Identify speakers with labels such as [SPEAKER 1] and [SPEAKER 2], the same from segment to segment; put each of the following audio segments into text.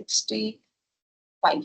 [SPEAKER 1] 65।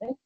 [SPEAKER 1] right?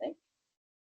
[SPEAKER 1] right?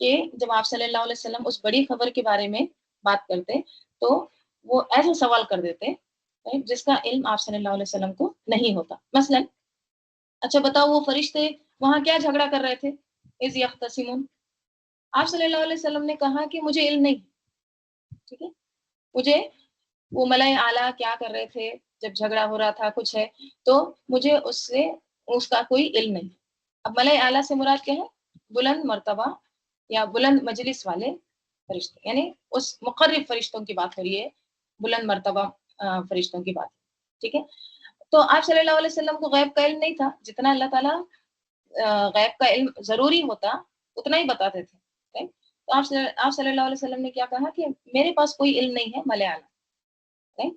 [SPEAKER 1] کہ جب آپ صلی اللہ علیہ وسلم اس بڑی خبر کے بارے میں بات کرتے تو وہ ایسا سوال کر دیتے جس کا علم آپ صلی اللہ علیہ وسلم کو نہیں ہوتا. مثلا اچھا بتاؤ وہ فرشتے وہاں کیا جھگڑا کر رہے تھے؟ اذ یختصمون. آپ صلی اللہ علیہ وسلم نے کہا کہ مجھے علم نہیں. ٹھیک ہے، مجھے وہ ملائے اعلیٰ کیا کر رہے تھے جب جھگڑا ہو رہا تھا کچھ ہے تو مجھے اس کا کوئی علم نہیں. اب ملائے اعلیٰ سے مراد کیا ہے؟ بلند مرتبہ یا بلند مجلس والے فرشتے، یعنی اس مقرب فرشتوں کی بات ہو رہی ہے، بلند مرتبہ فرشتوں کی بات. ٹھیک ہے، تو آپ صلی اللہ علیہ وسلم کو غیب کا علم نہیں تھا. جتنا اللہ تعالیٰ غیب کا علم ضروری ہوتا اتنا ہی بتاتے تھے. تو آپ صلی اللہ علیہ وسلم نے کیا کہا کہ میرے پاس کوئی علم نہیں ہے ملائے اعلیٰ.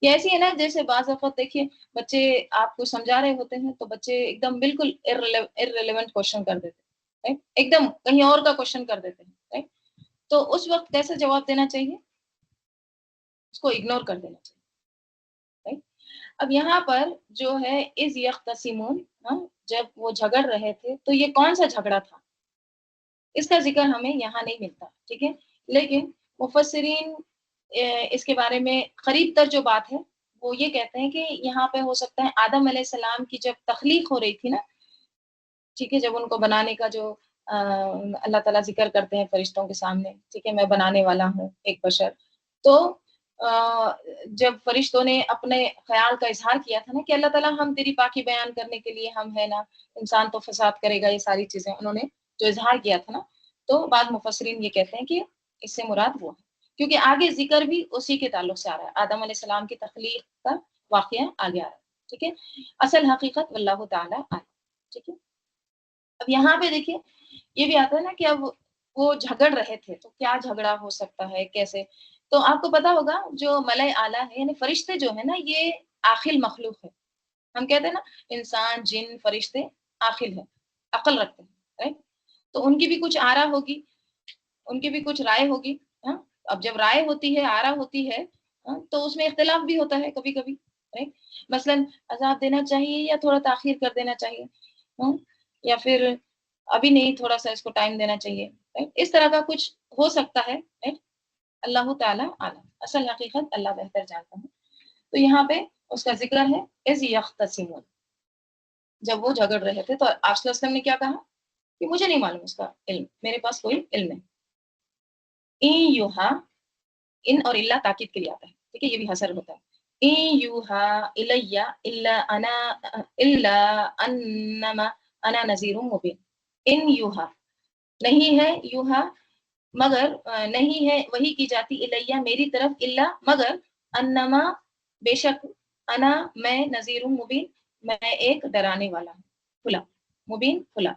[SPEAKER 1] یہ ایسی ہے نا جیسے بعض اوقات دیکھیے بچے آپ کو سمجھا رہے ہوتے ہیں تو بچے ایک دم بالکل ارریلیونٹ کوشچن کر دیتے ہیں، ایک دم کہیں اور کا کوشچن کر دیتے ہیں. تو اس وقت کیسے جواب دینا چاہیے؟ اس کو اگنور کر دینا چاہیے. اب یہاں پر جو ہے اذ یختصمون، جب وہ جھگڑ رہے تھے تو یہ کون سا جھگڑا تھا اس کا ذکر ہمیں یہاں نہیں ملتا. ٹھیک ہے، لیکن مفسرین اس کے بارے میں قریب تر جو بات ہے وہ یہ کہتے ہیں کہ یہاں پہ ہو سکتا ہے آدم علیہ السلام کی جب تخلیق ہو رہی تھی نا، ٹھیک ہے، جب ان کو بنانے کا جو اللہ تعالیٰ ذکر کرتے ہیں فرشتوں کے سامنے، ٹھیک ہے، میں بنانے والا ہوں ایک بشر. تو جب فرشتوں نے اپنے خیال کا اظہار کیا تھا نا کہ اللہ تعالیٰ ہم تیری پاکی بیان کرنے کے لیے ہم ہے نا، انسان تو فساد کرے گا، یہ ساری چیزیں انہوں نے جو اظہار کیا تھا نا، تو بعض مفسرین یہ کہتے ہیں کہ اس سے مراد وہ ہے کیونکہ آگے ذکر بھی اسی کے تعلق سے آ رہا ہے، آدم علیہ السلام کی تخلیق کا واقعہ آگے آ رہا ہے. ٹھیک ہے، اصل حقیقت واللہ تعالیٰ عالم. ٹھیک ہے، اب یہاں پہ دیکھیے یہ بھی آتا ہے نا کہ اب وہ جھگڑ رہے تھے تو کیا جھگڑا ہو سکتا ہے کیسے. تو آپ کو پتا ہوگا جو ملائے اعلیٰ ہے یعنی فرشتے جو ہے نا یہ عاقل مخلوق ہے. ہم کہتے ہیں نا انسان جن فرشتے عاقل ہے، عقل رکھتے ہیں، right؟ تو ان کی بھی کچھ آرا ہوگی، ان کی بھی کچھ رائے ہوگی. اب جب رائے ہوتی ہے، آرا ہوتی ہے، تو اس میں اختلاف بھی ہوتا ہے کبھی کبھی. مثلا عذاب دینا چاہیے یا تھوڑا تاخیر کر دینا چاہیے، یا پھر ابھی نہیں تھوڑا سا اس کو ٹائم دینا چاہیے. اس طرح کا کچھ ہو سکتا ہے. اللہ تعالیٰ عالم، اصل حقیقت اللہ بہتر جانتا ہے. تو یہاں پہ اس کا ذکر ہے اذ یختصمون، جب وہ جھگڑ رہے تھے تو آپ صلی اللہ علیہ وسلم نے کیا کہا کہ مجھے نہیں معلوم اس کا علم، میرے پاس کوئی علم نہیں. این یوہا، ان اور اللہ تاکید کے لیے آتا ہے، ٹھیک ہے، یہ بھی حسر ہوتا ہے. این یوہا الیہ الا انا الا انما انا نذیر مبین. ان یوہا نہیں ہے، یوہا مگر نہیں ہے وہی کی جاتی، الیہ میری طرف، الا مگر، انما بے شک، انا میں، نذیر مبین میں ایک ڈرانے والا ہوں، کھلا، مبین کھلا.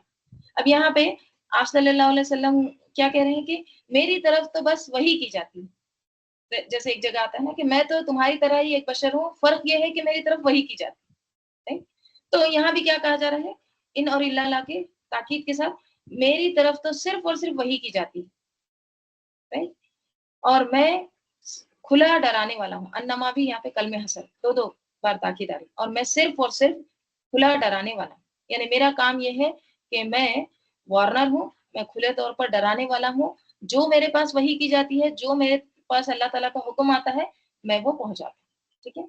[SPEAKER 1] اب یہاں پہ آپ صلی اللہ علیہ وسلم کیا کہہ رہے ہیں کہ میری طرف تو بس وہی کی جاتی ہے. جیسے ایک جگہ آتا ہے نا کہ میں تو تمہاری طرح ہی ایک بشر ہوں، فرق یہ ہے کہ میری طرف وہی کی جاتی ہے. تو یہاں بھی کیا کہا جا رہا ہے ان اور اللہ کے تاکید کے ساتھ، میری طرف تو صرف اور صرف وہی کی جاتی ہے، اور میں کھلا ڈرانے والا ہوں. انما بھی یہاں پہ کلمہ حسر دو بار تاکید آ رہی، اور میں صرف اور صرف کھلا ڈرانے والا ہوں. یعنی میرا کام یہ ہے کہ میں وارنر ہوں، میں کھلے طور پر ڈرانے والا ہوں. جو میرے پاس وحی کی جاتی ہے، جو میرے پاس اللہ تعالیٰ کا حکم آتا ہے، میں وہ پہنچاتا ہوں. ٹھیک ہے،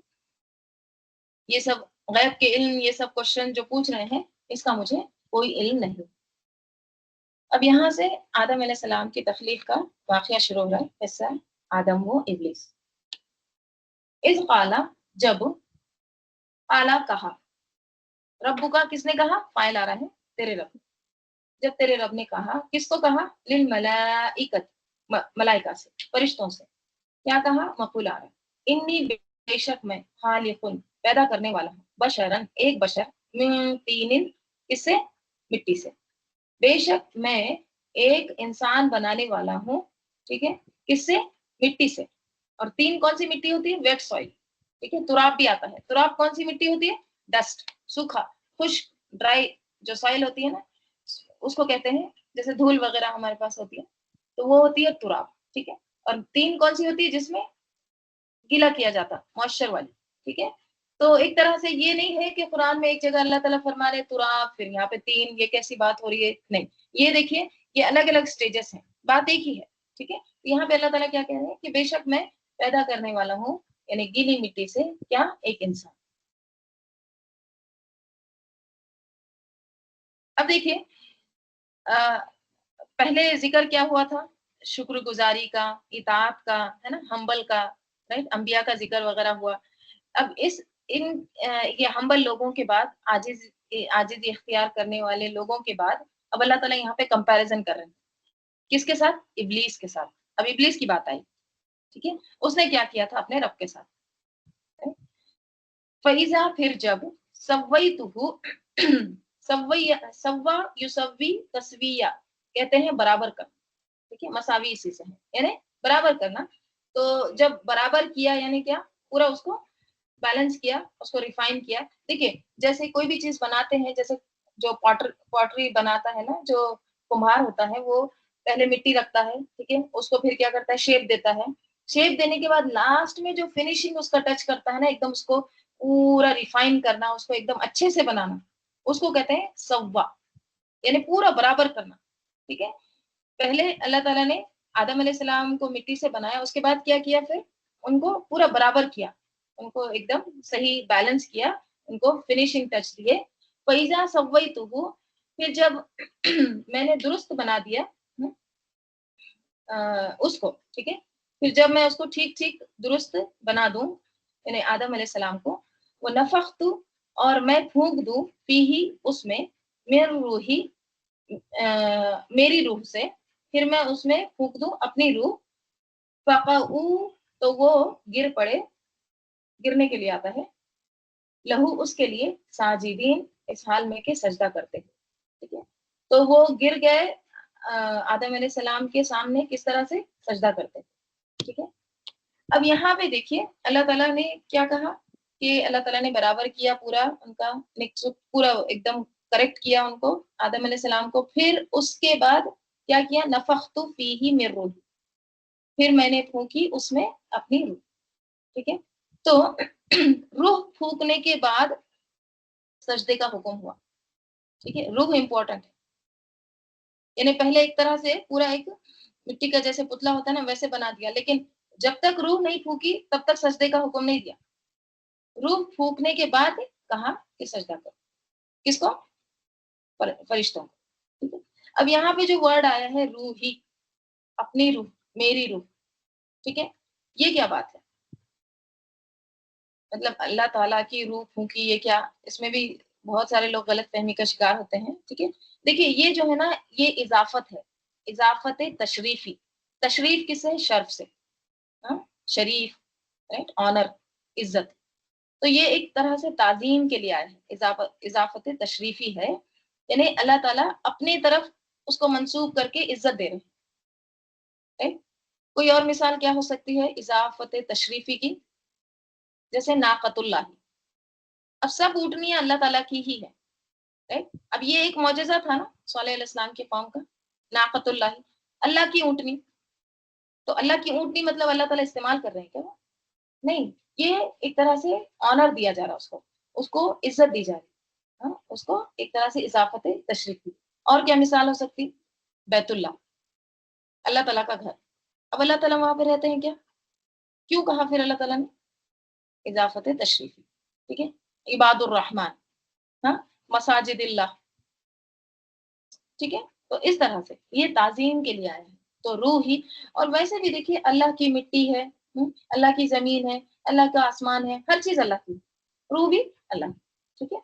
[SPEAKER 1] یہ سب غیب کے علم، یہ سب کوشچن جو پوچھ رہے ہیں اس کا مجھے کوئی علم نہیں. اب یہاں سے آدم علیہ السلام کی تخلیق کا واقعہ شروع ہو رہا ہے، قصہ آدم و ابلیس. اذ قالا، جب، قالا کہا، ربو کا کس نے کہا؟ فاعل آ رہا ہے تیرے رب. جب تیرے رب نے کہا، کس کو کہا؟ للملائکت، ملائکہ سے، فرشتوں سے. کیا کہا؟ مقول آ رہا ہے، انی بے شک میں، خالقن پیدا کرنے والا ہوں، بشرن ایک بشر، من طین کس سے؟ مٹی سے. بے شک میں ایک انسان بنانے والا ہوں، ٹھیک ہے، کس سے؟ مٹی سے. اور تین کون سی مٹی ہوتی ہے؟ Wet soil. ٹھیک ہے، تراب بھی آتا ہے. تراب کون سی مٹی ہوتی ہے؟ ڈسٹ، سوکھا، خشک، ڈرائی جو سوئل ہوتی ہے نا، اس کو کہتے ہیں، جیسے دھول وغیرہ ہمارے پاس ہوتی ہے تو وہ ہوتی ہے تراب. ٹھیک ہے، اور تین کون سی ہوتی ہے؟ جس میں گیلا کیا جاتا، موئسچر والی. ٹھیک ہے، تو ایک طرح سے یہ نہیں ہے کہ قرآن میں ایک جگہ اللہ تعالیٰ فرما رہے تراب، پھر یہاں پہ تین، یہ کیسی بات ہو رہی ہے؟ نہیں، یہ دیکھیے یہ الگ الگ سٹیجز ہیں، بات ایک ہی ہے، ٹھیک ہے. یہاں پہ اللہ تعالیٰ کیا کہہ رہے ہیں کہ بے شک میں پیدا کرنے والا ہوں یعنی گیلی مٹی سے کیا ایک انسان. اب دیکھیے پہلے ذکر کیا ہوا تھا، شکر گزاری کا، اطاعت کا، ہے نا، ہمبل کا، رائٹ، انبیاء کا ذکر وغیرہ ہوا. اب یہ ہمبل لوگوں کے بعد عاجزی اختیار کرنے والے لوگوں کے بعد اب اللہ تعالیٰ یہاں پہ کمپیریزن کر رہے ہیں کس کے ساتھ؟ ابلیس کے ساتھ. اب ابلیس کی بات آئی، ٹھیک ہے، اس نے کیا کیا تھا اپنے رب کے ساتھ. فَإِذَا پھر جب سوا یسوی تسویہ کہتے ہیں برابر کرنا، ٹھیک ہے، مساوی اسی سے ہے یعنی برابر کرنا. تو جب برابر کیا یعنی کیا، پورا اس کو بیلنس کیا، اس کو ریفائن کیا. دیکھیے جیسے کوئی بھی چیز بناتے ہیں، جیسے جو پوٹری بناتا ہے نا، جو کمہار ہوتا ہے وہ پہلے مٹی رکھتا ہے، ٹھیک ہے، اس کو پھر کیا کرتا ہے، شیپ دیتا ہے. شیپ دینے کے بعد لاسٹ میں جو فنیشنگ اس کا ٹچ کرتا ہے نا، ایک دم اس کو پورا ریفائن کرنا، اس کو ایک دم اچھے سے بنانا، اس کو کہتے ہیں سوا، یعنی پورا برابر کرنا. ٹھیک ہے، پہلے اللہ تعالیٰ نے آدم علیہ السلام کو مٹی سے بنایا، اس کے بعد کیا کیا، پھر ان کو پورا برابر کیا، ان کو ایک دم صحیح بیلنس کیا، ان کو فنیشنگ ٹچ دیے. فَإِذَا سَوَّيْتُهُ پھر جب میں نے درست بنا دیا اس کو، ٹھیک ہے، پھر جب میں اس کو ٹھیک ٹھیک درست بنا دوں یعنی آدم علیہ السلام کو، وہ نفخت اور میں پھونک دوں فیہ اس میں، میری روحی میری روح سے، پھر میں اس میں پھونک دوں اپنی روح. فقعوا تو وہ گر پڑے، گرنے کے لیے آتا ہے، لہو اس کے لیے، ساجدین اس حال میں کہ سجدہ کرتے ہیں. ٹھیک ہے، تو وہ گر گئے آدم علیہ السلام کے سامنے کس طرح سے سجدہ کرتے ہیں. ٹھیک ہے، اب یہاں پہ دیکھیے اللہ تعالیٰ نے کیا کہا کہ اللہ تعالیٰ نے برابر کیا پورا ان کا، پورا ایک دم کریکٹ کیا ان کو، آدم علیہ السلام کو. پھر اس کے بعد کیا کیا، نفخت فیہ من روحی، پھر میں نے پھونکی اس میں اپنی روح. ٹھیک ہے، تو روح پھونکنے کے بعد سجدے کا حکم ہوا. ٹھیک ہے، روح امپورٹنٹ ہے، یعنی پہلے ایک طرح سے پورا ایک مٹی کا جیسے پتلا ہوتا ہے نا ویسے بنا دیا، لیکن جب تک روح نہیں پھونکی تب تک سجدے کا حکم نہیں دیا. روح پھونکنے کے بعد کہا کہ سجدہ کرو، کس کو؟ فرشتوں کو. ٹھیک ہے، اب یہاں پہ جو ورڈ آیا ہے روحی، اپنی روح، میری روح، ٹھیک ہے، یہ کیا بات ہے؟ مطلب اللہ تعالیٰ کی روح پھونکی، یہ کیا؟ اس میں بھی بہت سارے لوگ غلط فہمی کا شکار ہوتے ہیں. ٹھیک ہے، دیکھیے یہ جو ہے نا یہ اضافت ہے، اضافت تشریفی. تشریف کس سے؟ شرف سے، ہاں، شریف، رائٹ، آنر، عزت. تو یہ ایک طرح سے تعظیم کے لیے آیا ہے، اضافت تشریفی ہے، یعنی اللہ تعالیٰ اپنی طرف اس کو منسوب کر کے عزت دے رہے ہیں. کوئی اور مثال کیا ہو سکتی ہے اضافت تشریفی کی؟ جیسے ناقۃ اللہ، اب سب اونٹنیاں اللہ تعالیٰ کی ہی ہے. اب یہ ایک معجزہ تھا نا صالح علیہ السلام کے قوم کا، ناقۃ اللہ، اللہ کی اونٹنی. تو اللہ کی اونٹنی مطلب اللہ تعالیٰ استعمال کر رہے ہیں کیا؟ نہیں، یہ ایک طرح سے آنر دیا جا رہا، اس کو عزت دی جا رہی، ہاں، اس کو ایک طرح سے اضافت تشریفی. اور کیا مثال ہو سکتی؟ بیت اللہ، اللہ تعالیٰ کا گھر. اب اللہ تعالیٰ وہاں پہ رہتے ہیں کیا؟ کیوں کہا پھر اللہ تعالیٰ نے؟ اضافت تشریفی. ٹھیک ہے، عباد الرحمن، ہاں، مساجد اللہ. ٹھیک ہے، تو اس طرح سے یہ تعظیم کے لیے آیا ہے. تو روح ہی، اور ویسے بھی دیکھیے اللہ کی مٹی ہے، اللہ کی زمین ہے، اللہ کا آسمان ہے، ہر چیز اللہ کی، روح بھی اللہ. ٹھیک ہے،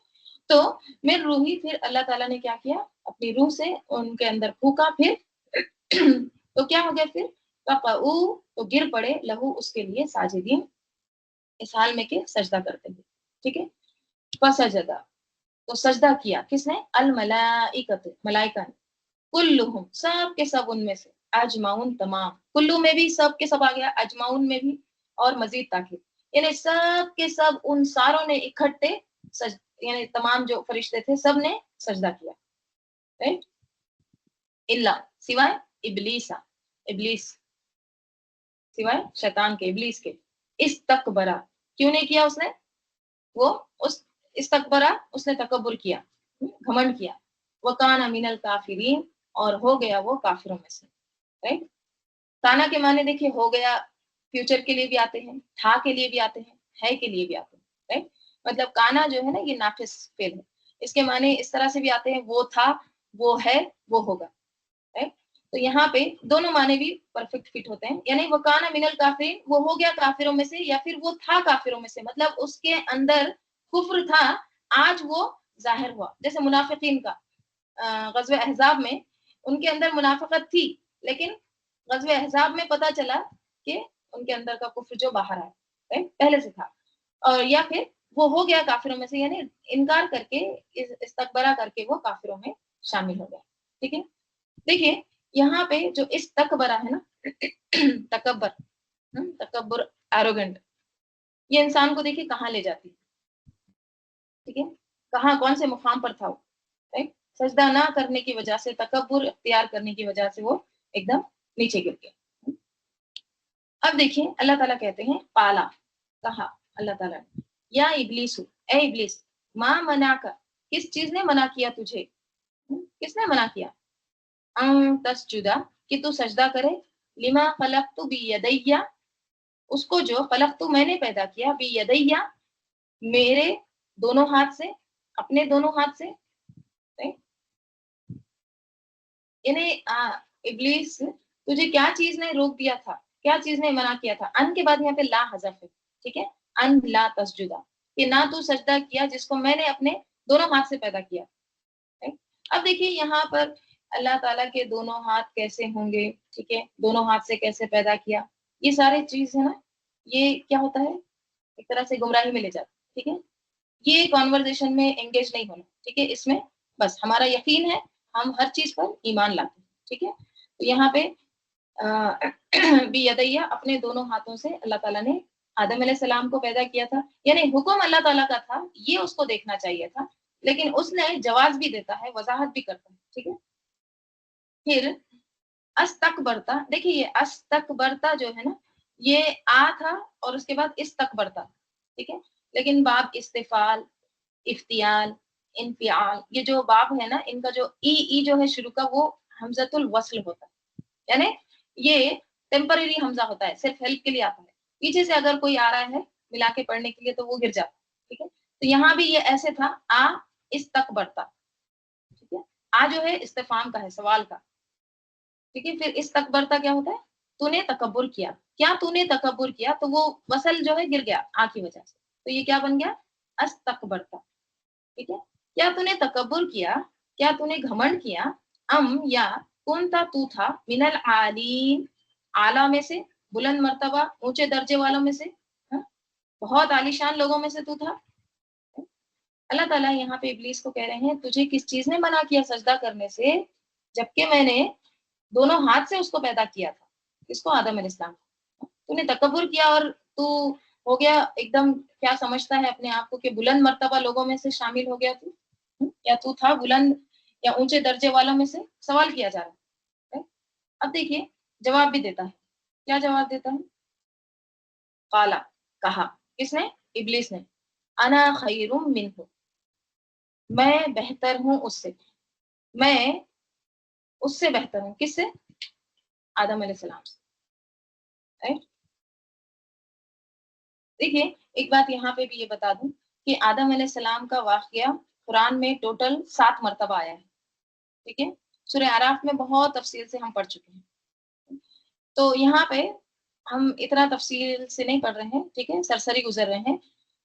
[SPEAKER 1] تو میری روحی، پھر اللہ تعالیٰ نے کیا کیا، اپنی روح سے ان کے اندر پھونکا، پھر تو کیا ہو گیا، پھر تو گر پڑے لہو اس کے لیے، ساجدین اس حال میں کہ سجدہ کرتے ہیں. ٹھیک ہے، فسجدہ تو سجدہ کیا کس نے؟ الملائکۃ، ملائکہ نے، کلہم سب کے سب، ان میں سے، اجمعون تمام، کلو میں بھی سب کے سب آ گیا، اجمعون میں بھی، اور مزید تاکید، یعنی سب کے سب ان ساروں نے اکٹھے یعنی تمام جو فرشتے تھے سب نے سجدہ کیا. رائٹ، اللہ سوائے ابلیس، ابلیس سوائے شیطان کے، ابلیس کے. استکبرا کیوں نہیں کیا اس نے؟ وہ اس استکبرا، اس نے تکبر کیا، گھمنڈ کیا. وکان من الکافرین اور ہو گیا وہ کافروں میں سے. رائٹ. کانا کے معنی دیکھیے ہو گیا فیوچر کے لیے بھی آتے ہیں, تھا کے لیے بھی آتے ہیں, ہے کے لیے بھی آتے ہیں. رائٹ. مطلب کانا جو ہے نا یہ ناقص فعل ہے, اس کے معنی اس طرح سے بھی آتے ہیں وہ تھا, وہ ہے, وہ ہوگا. رائٹ. تو یہاں پہ دونوں معنی بھی پرفیکٹ فٹ ہوتے ہیں, یعنی وہ کانا من الکافرین, وہ ہو گیا کافروں میں سے, یا پھر وہ تھا کافروں میں سے, مطلب اس کے اندر کفر تھا, آج وہ ظاہر ہوا. جیسے منافقین کا غزوہ احزاب میں ان کے اندر منافقت تھی, لیکن غزوہ احزاب میں پتہ چلا کہ ان کے اندر کا کفر جو باہر آیا پہلے سے تھا, اور یا پھر وہ ہو گیا کافروں میں سے, یعنی انکار کر کے استکبارہ کر کے وہ کافروں میں شامل ہو گیا. ٹھیک ہے. دیکھیے یہاں پہ جو استکبرہ ہے نا, تکبر, تکبر, ایروگنٹ, یہ انسان کو دیکھیے کہاں لے جاتی ہے. ٹھیک ہے. کہاں کون سے مقام پر تھا وہ, سجدہ نہ کرنے کی وجہ سے, تکبر اختیار کرنے کی وجہ سے وہ ایک دم نیچے گر گیا. اب دیکھیں اللہ تعالیٰ کہتے ہیں پالا, کہا اللہ تعالیٰ نے, یا ابلیس, اے ابلیس, ماں منع کا, کس چیز نے منع کیا تجھے, کس نے منع کیا, تسجدہ, کہ تو سجدہ کرے, لما خلقت بیدیا, اس کو جو خلقت میں نے پیدا کیا, بیدیا, میرے دونوں ہاتھ سے, اپنے دونوں ہاتھ سے. یعنی ابلیس تجھے کیا چیز نے روک دیا تھا, کیا چیز نے منع کیا تھا. ان کے بعد یہاں پہ لا حذف ہے. ٹھیک ہے. ان لا تسجدہ, کہ نہ تو سجدہ کیا جس کو میں نے اپنے دونوں ہاتھ سے پیدا کیا. اب دیکھیے یہاں پر اللہ تعالیٰ کے دونوں ہاتھ کیسے ہوں گے, ٹھیک ہے, دونوں ہاتھ سے کیسے پیدا کیا, یہ سارے چیز ہے نا, یہ کیا ہوتا ہے, ایک طرح سے گمراہی میں لے جاتا. ٹھیک ہے. یہ کانورزیشن میں انگیج نہیں ہونا. ٹھیک ہے. اس میں بس ہمارا یقین ہے, ہم ہر چیز پر ایمان لاتے ہیں. ٹھیک ہے. تو یہاں پہ بیدیا, اپنے دونوں ہاتھوں سے اللہ تعالیٰ نے آدم علیہ السلام کو پیدا کیا تھا, یعنی حکم اللہ تعالیٰ کا تھا, یہ اس کو دیکھنا چاہیے تھا, لیکن اس نے جواز بھی دیتا ہے, وضاحت بھی کرتا ہے. ٹھیک ہے. پھر استکبرتا, دیکھیے یہ استکبرتا جو ہے نا, یہ آ تھا اور اس کے بعد استکبرتا. ٹھیک ہے. لیکن باب استفال, افتیال, انفعال, یہ جو باب ہے نا, ان کا جو ای جو ہے شروع کا, وہ حمزۃ الوصل ہوتا ہے, یعنی یہ ٹیمپرری حمزہ ہوتا ہے, صرف ہیلپ کے لیے آتا ہے. پیچھے سے اگر کوئی آ رہا ہے ملا کے پڑھنے کے لیے تو وہ گر جاتا ہے. ٹھیک ہے. تو یہاں بھی یہ ایسے تھا, آ استکبرتا. ٹھیک ہے. آ جو ہے استفہام کا ہے, سوال کا. ٹھیک ہے. پھر استکبرتا کیا ہوتا ہے, تو نے تکبر کیا, کیا تو نے تکبر کیا, تو وہ وصل جو ہے گر گیا آ کی وجہ سے, تو یہ کیا بن گیا, استکبرتا. ٹھیک ہے. کیا تو نے تکبر کیا, کیا تو نے گھمنڈ کیا, یا کونتا تو تھا, من العالین, اعلیٰ میں سے, بلند مرتبہ اونچے درجے والوں میں سے, بہت عالیشان لوگوں میں سے تو تھا. اللہ تعالیٰ یہاں پہ ابلیس کو کہہ رہے ہیں تجھے کس چیز نے منع کیا سجدہ کرنے سے, جبکہ میں نے دونوں ہاتھ سے اس کو پیدا کیا تھا. کس کو, آدم علیہ السلام. تو نے تکبر کیا اور تو ہو گیا ایک دم, کیا سمجھتا ہے اپنے آپ کو کہ بلند مرتبہ لوگوں میں سے شامل ہو گیا تو, یا تو تھا بلند یا اونچے درجے والوں میں سے, سوال کیا جا رہا ہے. اب دیکھیے جواب بھی دیتا ہے. کیا جواب دیتا ہے, قالا, کہا, کس نے, ابلیس نے, انا خیر منہ, میں بہتر ہوں اس سے, میں اس سے بہتر ہوں. کس سے, آدم علیہ السلام سے. دیکھیے ایک بات یہاں پہ بھی یہ بتا دوں کہ آدم علیہ السلام کا واقعہ قرآن میں ٹوٹل 7 مرتبہ آیا ہے. ٹھیک ہے. سورہ اعراف میں بہت تفصیل سے ہم پڑھ چکے ہیں, تو یہاں پہ ہم اتنا تفصیل سے نہیں پڑھ رہے ہیں. ٹھیک ہے. سرسری گزر رہے ہیں.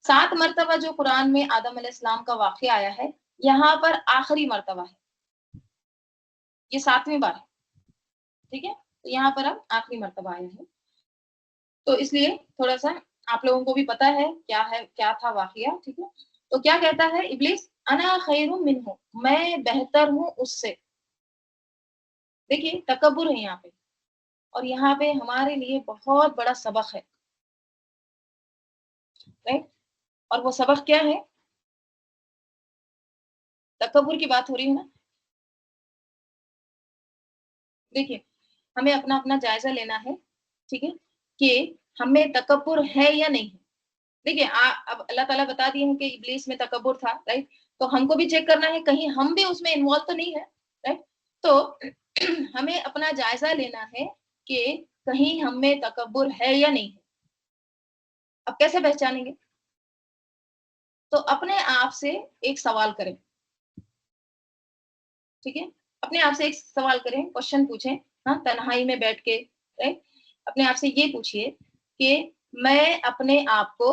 [SPEAKER 1] 7 مرتبہ جو قرآن میں آدم علیہ السلام کا واقعہ آیا ہے, یہاں پر آخری مرتبہ ہے, یہ 7ویں بار ہے. ٹھیک ہے. تو یہاں پر اب آخری مرتبہ آیا ہے, تو اس لیے تھوڑا سا آپ لوگوں کو بھی پتا ہے کیا تھا واقعہ. ٹھیک ہے. تو کیا کہتا ہے ابلیس, انا خیر منہ, میں بہتر ہوں اس سے. دیکھیے تکبر ہے یہاں پہ, اور یہاں پہ ہمارے لیے بہت بڑا سبق ہے. رائٹ. اور وہ سبق کیا ہے, تکبر کی بات ہو رہی ہے نا. دیکھیے ہمیں اپنا اپنا جائزہ لینا ہے. ٹھیک ہے. کہ ہمیں تکبر ہے یا نہیں ہے. دیکھیے اب اللہ تعالیٰ بتا دیے ہیں کہ ابلیس میں تکبر تھا. رائٹ. تو ہم کو بھی چیک کرنا ہے کہیں ہم بھی اس میں انوالو تو نہیں ہے. رائٹ. تو ہمیں اپنا جائزہ لینا ہے کہ کہیں ہم میں تکبر ہے یا نہیں ہے. اب کیسے پہچانیں گے؟ تو اپنے آپ سے ایک سوال کریں. ٹھیک ہے، اپنے آپ سے ایک سوال کریں، کوشچن پوچھیں. ہاں، تنہائی میں بیٹھ کے اپنے آپ سے یہ پوچھئے کہ میں اپنے آپ کو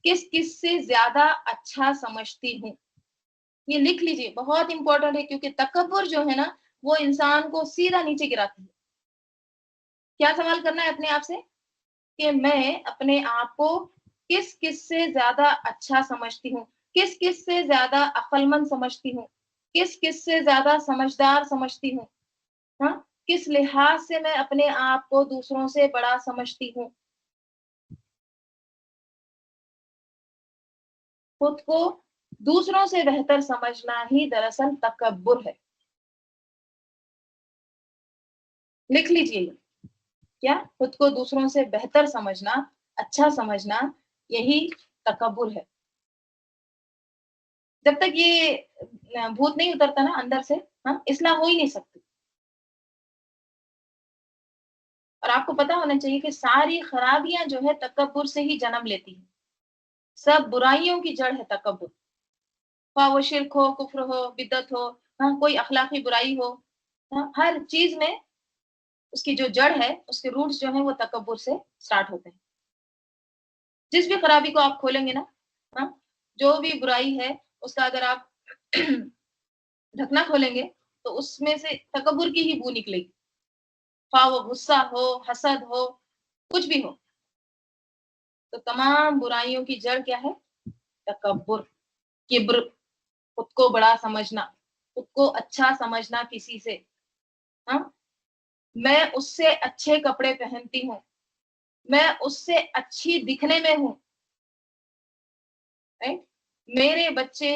[SPEAKER 1] کس کس سے زیادہ اچھا سمجھتی ہوں. یہ لکھ لیجئے، بہت امپورٹنٹ ہے، کیونکہ تکبر جو ہے نا وہ انسان کو سیدھا نیچے گراتی ہے. کیا سوال کرنا ہے اپنے آپ سے کہ میں اپنے آپ کو کس کس سے زیادہ اچھا سمجھتی ہوں، کس کس سے زیادہ عقل مند سمجھتی ہوں، کس کس سے زیادہ سمجھدار سمجھتی ہوں. ہاں، کس لحاظ سے میں اپنے آپ کو دوسروں سے بڑا سمجھتی ہوں. خود کو دوسروں سے بہتر سمجھنا ہی دراصل تکبر ہے. لکھ لیجئے، کیا خود کو دوسروں سے بہتر سمجھنا، اچھا سمجھنا، یہی تکبر ہے. جب تک یہ بھوت نہیں اترتا نا اندر سے، ہم اصلاح ہو ہی نہیں سکتی. اور آپ کو پتا ہونا چاہیے کہ ساری خرابیاں جو ہے تکبر سے ہی جنم لیتی ہیں. سب برائیوں کی جڑ ہے تکبر. خواہ وہ شرک ہو، کفر ہو، بدعت ہو، ہاں کوئی اخلاقی برائی ہو، ہاں ہر چیز میں اس کی جو جڑ ہے، اس کے روٹس جو ہیں وہ تکبر سے سٹارٹ ہوتے ہیں. جس بھی خرابی کو آپ کھولیں گے نا، ہاں جو بھی برائی ہے اس کا اگر آپ ڈھکنا کھولیں گے تو اس میں سے تکبر کی ہی بو نکلے گی. خواہ وہ غصہ ہو، حسد ہو، کچھ بھی ہو. تو تمام برائیوں کی جڑ کیا ہے؟ تکبر، کبر، خود کو بڑا سمجھنا، خود کو اچھا سمجھنا کسی سے. ہاں، میں اس سے اچھے کپڑے پہنتی ہوں، میں اس سے اچھی دکھنے میں ہوں. میرے بچے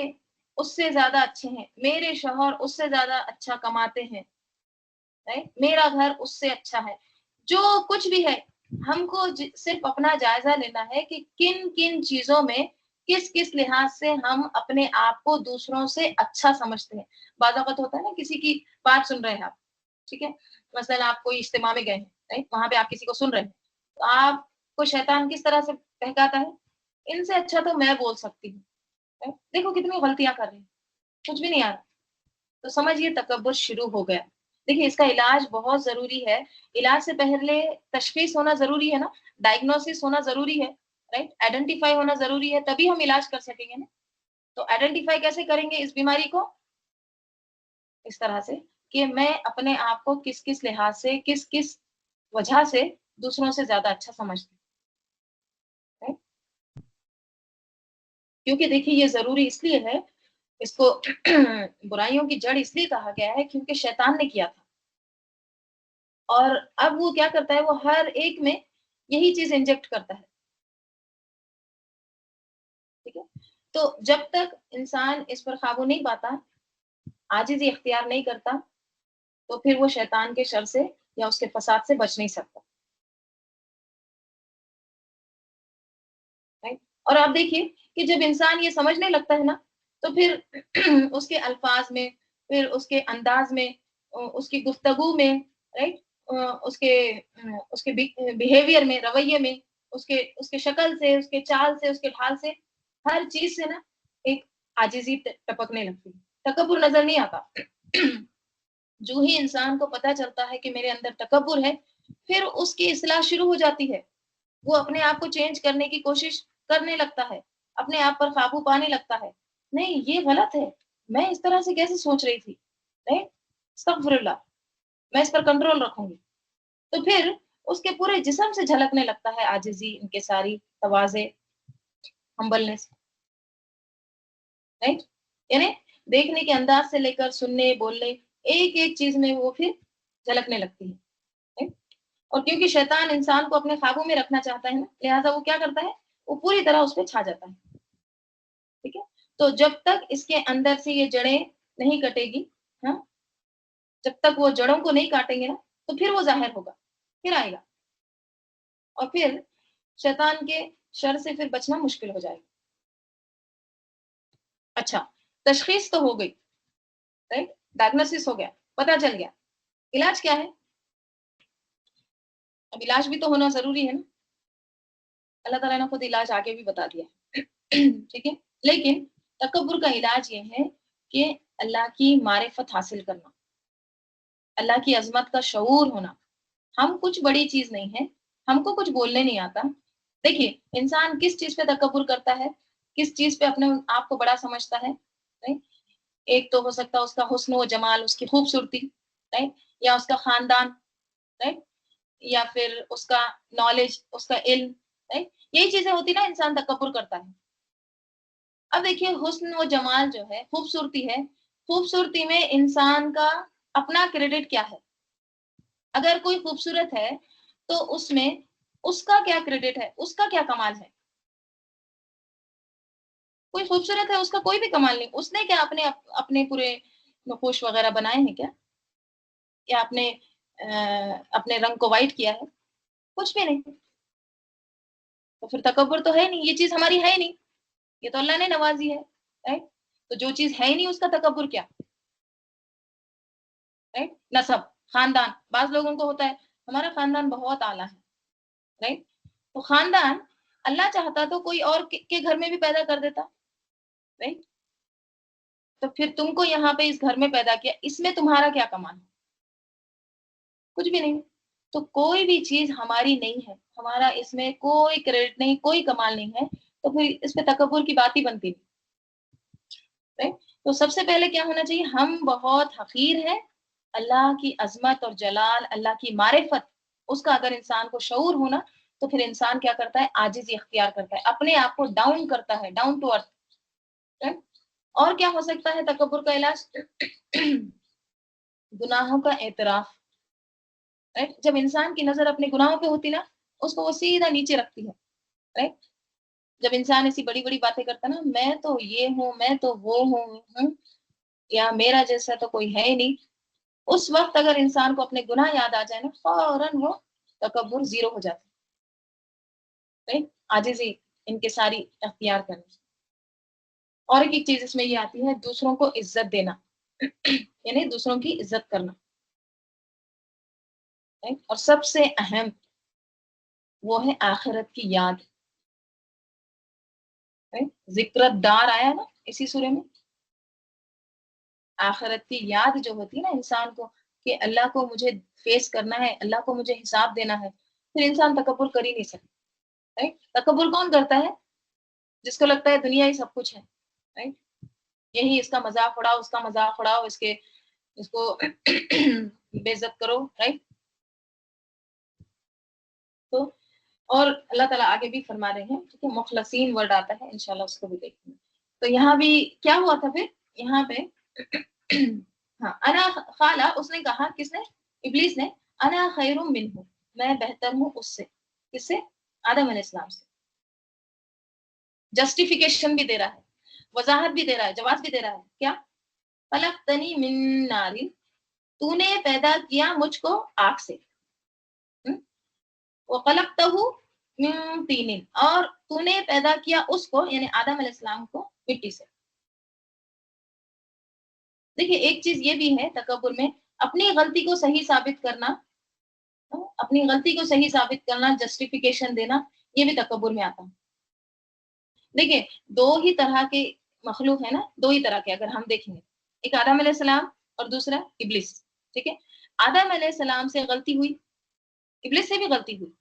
[SPEAKER 1] اس سے زیادہ اچھے ہیں، میرے شوہر اس سے زیادہ اچھا کماتے ہیں، میرا گھر اس سے اچھا ہے. جو کچھ بھی ہے، ہم کو صرف اپنا جائزہ لینا ہے کہ کن کن چیزوں میں کس کس لحاظ سے ہم اپنے آپ کو دوسروں سے اچھا سمجھتے ہیں. بعض اوقات ہوتا ہے نا، کسی کی بات سن رہے ہیں آپ، ٹھیک ہے، مثلا آپ کوئی اجتماع میں گئے ہیں، وہاں پہ آپ کسی کو سن رہے ہیں، تو آپ کو شیطان کس طرح سے بہکاتا ہے؟ ان سے اچھا تو میں بول سکتی ہوں. دیکھو کتنی غلطیاں کر رہے ہیں، کچھ بھی نہیں آ رہا. تو سمجھئے تکبر شروع ہو گیا. دیکھیے اس کا علاج بہت ضروری ہے. علاج سے پہلے تشخیص ہونا ضروری ہے نا، ڈائگنوسس ہونا ضروری ہے، رائٹ، آئیڈینٹیفائی ہونا ضروری ہے، تبھی ہم علاج کر سکیں گے نا. تو آئیڈینٹیفائی کیسے کریں گے اس بیماری کو؟ اس طرح سے کہ میں اپنے آپ کو کس کس لحاظ سے، کس کس وجہ سے دوسروں سے زیادہ اچھا سمجھتی ہوں. کیونکہ دیکھیے یہ ضروری اس لیے ہے، اس کو برائیوں کی جڑ اس لیے کہا گیا ہے کیونکہ شیطان نے کیا تھا. اور اب وہ کیا کرتا ہے، وہ ہر ایک میں یہی چیز انجیکٹ کرتا ہے. ٹھیک ہے، تو جب تک انسان اس پر قابو نہیں پاتا، عاجزی اختیار نہیں کرتا، تو پھر وہ شیطان کے شر سے یا اس کے فساد سے بچ نہیں سکتا. اور آپ دیکھیے کہ جب انسان یہ سمجھنے لگتا ہے نا، تو پھر اس کے الفاظ میں، پھر اس کے انداز میں، اس کی گفتگو میں، رائٹ، اس کے بیہیویئر میں، رویے میں، اس کے شکل سے، اس کے چال سے، اس کے ڈھال سے، ہر چیز سے نا ایک عاجزی ٹپکنے لگتی ہے. تکبر نظر نہیں آتا. جو ہی انسان کو پتا چلتا ہے کہ میرے اندر تکبر ہے، پھر اس کی اصلاح شروع ہو جاتی ہے. وہ اپنے آپ کو چینج کرنے کی کوشش کرنے لگتا ہے، اپنے آپ پر قابو پانے لگتا ہے. نہیں، یہ غلط ہے، میں اس طرح سے کیسے سوچ رہی تھی، نہیں، استغفر اللہ، میں اس پر کنٹرول رکھوں گی. تو پھر اس کے پورے جسم سے جھلکنے لگتا ہے عاجزی، انکساری، تواضع، ہمبلنس، رائٹ. یعنی دیکھنے کے انداز سے لے کر سننے، بولنے، ایک ایک چیز میں وہ پھر جھلکنے لگتی ہے. right؟ اور کیونکہ شیطان انسان کو اپنے قابو میں رکھنا چاہتا ہے نا، لہٰذا وہ کیا کرتا ہے، وہ پوری طرح اس پہ چھا جاتا ہے. ٹھیک ہے، تو جب تک اس کے اندر سے یہ جڑیں نہیں کٹے گی، ہاں، جب تک وہ جڑوں کو نہیں کاٹیں گے نا، تو پھر وہ ظاہر ہوگا، پھر آئے گا. اور پھر شیطان کے شر سے پھر بچنا مشکل ہو جائے گا. اچھا، تشخیص تو ہو گئی، رائٹ، ڈائگنوسس ہو گیا، پتا چل گیا. علاج کیا ہے؟ اب علاج بھی تو ہونا ضروری ہے نا. اللہ تعالیٰ نے خود علاج آگے بھی بتا دیا ہے. ٹھیک ہے. لیکن تکبر کا علاج یہ ہے کہ اللہ کی معرفت حاصل کرنا، اللہ کی عظمت کا شعور ہونا. ہم کچھ بڑی چیز نہیں ہے، ہم کو کچھ بولنے نہیں آتا. دیکھیے انسان کس چیز پہ تکبر کرتا ہے، کس چیز پہ اپنے آپ کو بڑا سمجھتا ہے. right؟ ایک تو ہو سکتا ہے اس کا حسن و جمال، اس کی خوبصورتی، right؟ یا اس کا خاندان، right؟ یا پھر اس کا نالج، اس کا علم. right؟ یہی چیزیں ہوتی نا انسان تکبر کرتا ہے. اب دیکھیے حسن و جمال جو ہے، خوبصورتی ہے، خوبصورتی میں انسان کا اپنا کریڈٹ کیا ہے؟ اگر کوئی خوبصورت ہے تو اس میں اس کا کیا کریڈٹ ہے، اس کا کیا کمال ہے؟ کوئی خوبصورت ہے، اس کا کوئی بھی کمال نہیں. اس نے کیا اپنے پورے نقوش وغیرہ بنائے ہیں کیا؟ یا اپنے رنگ کو وائٹ کیا ہے؟ کچھ بھی نہیں. تو پھر تکبر تو ہے نہیں، یہ چیز ہماری ہے ہی نہیں، یہ تو اللہ نے نوازی ہے. رائٹ؟ تو جو چیز ہے ہی نہیں اس کا تکبر کیا؟ رائٹ؟ نسب، خاندان. بعض لوگوں کو ہوتا ہے ہمارا خاندان بہت اعلیٰ ہے. رائٹ؟ تو خاندان اللہ چاہتا تو کوئی اور کے گھر میں بھی پیدا کر دیتا. رائٹ؟ تو پھر تم کو یہاں پہ اس گھر میں پیدا کیا، اس میں تمہارا کیا کمال ہے؟ کچھ بھی نہیں. تو کوئی بھی چیز ہماری نہیں ہے، ہمارا اس میں کوئی کریڈٹ نہیں، کوئی کمال نہیں ہے، تو پھر اس پہ تکبر کی بات ہی بنتی نہیں. right؟ تو سب سے پہلے کیا ہونا چاہیے؟ ہم بہت حقیر ہیں. اللہ کی عظمت اور جلال، اللہ کی معرفت، اس کا اگر انسان کو شعور ہونا تو پھر انسان کیا کرتا ہے؟ عاجزی اختیار کرتا ہے، اپنے آپ کو ڈاؤن کرتا ہے، ڈاؤن ٹو ارتھ. اور کیا ہو سکتا ہے تکبر کا علاج؟ گناہوں کا اعتراف. رائٹ؟ جب انسان کی نظر اپنے گناہوں پہ ہوتی نا، اس کو وہ سیدھا نیچے رکھتی ہے. رائٹ؟ جب انسان ایسی بڑی بڑی باتیں کرتا نا، میں تو یہ ہوں، میں تو وہ ہوں، یا میرا جیسا تو کوئی ہے ہی نہیں، اس وقت اگر انسان کو اپنے گناہ یاد آ جائے نا، فوراً وہ تکبر زیرو ہو جاتا ہے. رائٹ؟ عاجزی، انکساری اختیار کرنا. اور ایک چیز اس میں یہ آتی ہے، دوسروں کو عزت دینا، یعنی دوسروں کی عزت کرنا. اور سب سے اہم وہ ہے آخرت کی یاد. ذکر دار آیا نا اسی سورے میں. آخرت کی یاد جو ہوتی ہے نا انسان کو، کہ اللہ کو مجھے فیس کرنا ہے، اللہ کو مجھے حساب دینا ہے، پھر انسان تکبر کر ہی نہیں سکتا. تکبر کون کرتا ہے؟ جس کو لگتا ہے دنیا ہی سب کچھ ہے. یہی اس کا مذاق اڑاؤ، اس کا مذاق اڑاؤ، اس کو بے عزت کرو. رائٹ؟ تو اور اللہ تعالیٰ آگے بھی فرما رہے ہیں، ٹھیک ہے، مخلصین ورڈ آتا ہے، انشاءاللہ اس کو بھی دیکھیں گے. تو یہاں بھی کیا ہوا تھا پھر یہاں پہ؟ ہاں، انا خالہ، اس نے کہا، کس نے؟ ابلیس نے. انا خیر منہ، میں بہتر ہوں اس سے. کس سے؟ آدم علیہ السلام سے. جسٹیفیکیشن بھی دے رہا ہے، وضاحت بھی دے رہا ہے، جواز بھی دے رہا ہے. کیا؟ خلقتنی من نار، تو نے پیدا کیا مجھ کو آگ سے. وخلقتہ من طین، اور تو نے پیدا کیا اس کو، یعنی آدم علیہ السلام کو، مٹی سے. دیکھیے ایک چیز یہ بھی ہے تکبر میں، اپنی غلطی کو صحیح ثابت کرنا، اپنی غلطی کو صحیح ثابت کرنا، جسٹیفیکیشن دینا، یہ بھی تکبر میں آتا ہے. دیکھیے دو ہی طرح کے مخلوق ہے نا، دو ہی طرح کے اگر ہم دیکھیں گے، ایک آدم علیہ السلام اور دوسرا ابلیس. ٹھیک ہے؟ آدم علیہ السلام سے غلطی ہوئی، ابلیس سے بھی غلطی ہوئی.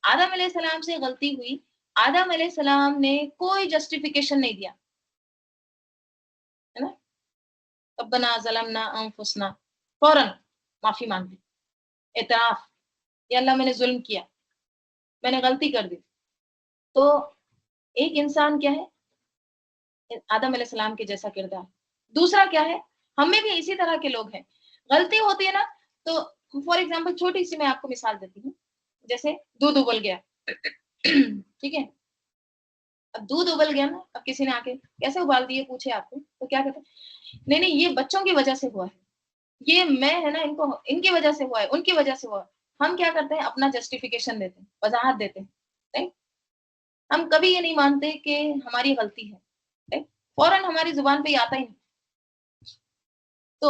[SPEAKER 1] آدم علیہ السلام سے غلطی ہوئی، آدم علیہ السلام نے کوئی جسٹیفیکیشن نہیں دیا، ہے نا؟ ربنا ظلمنا انفسنا، فوراً معافی مانگ دی، اعتراف، یا اللہ میں نے ظلم کیا، میں نے غلطی کر دی. تو ایک انسان کیا ہے؟ آدم علیہ السلام کے جیسا کردار. دوسرا کیا ہے؟ ہم میں بھی اسی طرح کے لوگ ہیں، غلطی ہوتی ہے نا. تو فار ایگزامپل چھوٹی سی میں آپ کو مثال دیتی ہوں، جیسے دودھ ابل گیا. ٹھیک ہے؟ اب دودھ ابل گیا نا، اب کسی نے آ کے کیسے ابال دیے پوچھے آپ کو، تو کیا کہتے ہیں؟ نہیں نہیں، یہ بچوں کی وجہ سے ہوا ہے، یہ میں ہے نا ان کی وجہ سے ہوا ہے، ان کی وجہ سے ہوا ہے. ہم کیا کرتے ہیں؟ اپنا جسٹیفیکیشن دیتے ہیں، وضاحت دیتے ہیں. ہم کبھی یہ نہیں مانتے کہ ہماری غلطی ہے، فوراً ہماری زبان پہ یہ آتا ہی نہیں. تو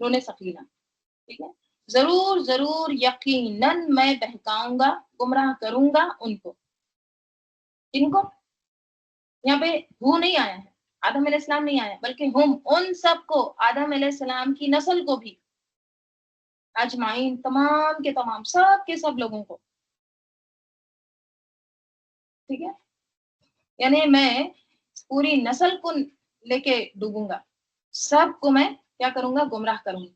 [SPEAKER 1] نون سکینہ، ٹھیک ہے، ضرور ضرور یقیناً میں بہکاؤں گا، گمراہ کروں گا ان کو. ان کو یہاں پہ وہ نہیں آیا ہے، آدم علیہ السلام نہیں آیا، بلکہ ہم ان سب کو، آدم علیہ السلام کی نسل کو بھی، اجمعین تمام کے تمام، سب کے سب لوگوں کو، ٹھیک ہے. یعنی میں پوری نسل کو لے کے ڈوبوں گا، سب کو میں کیا کروں گا، گمراہ کروں گا،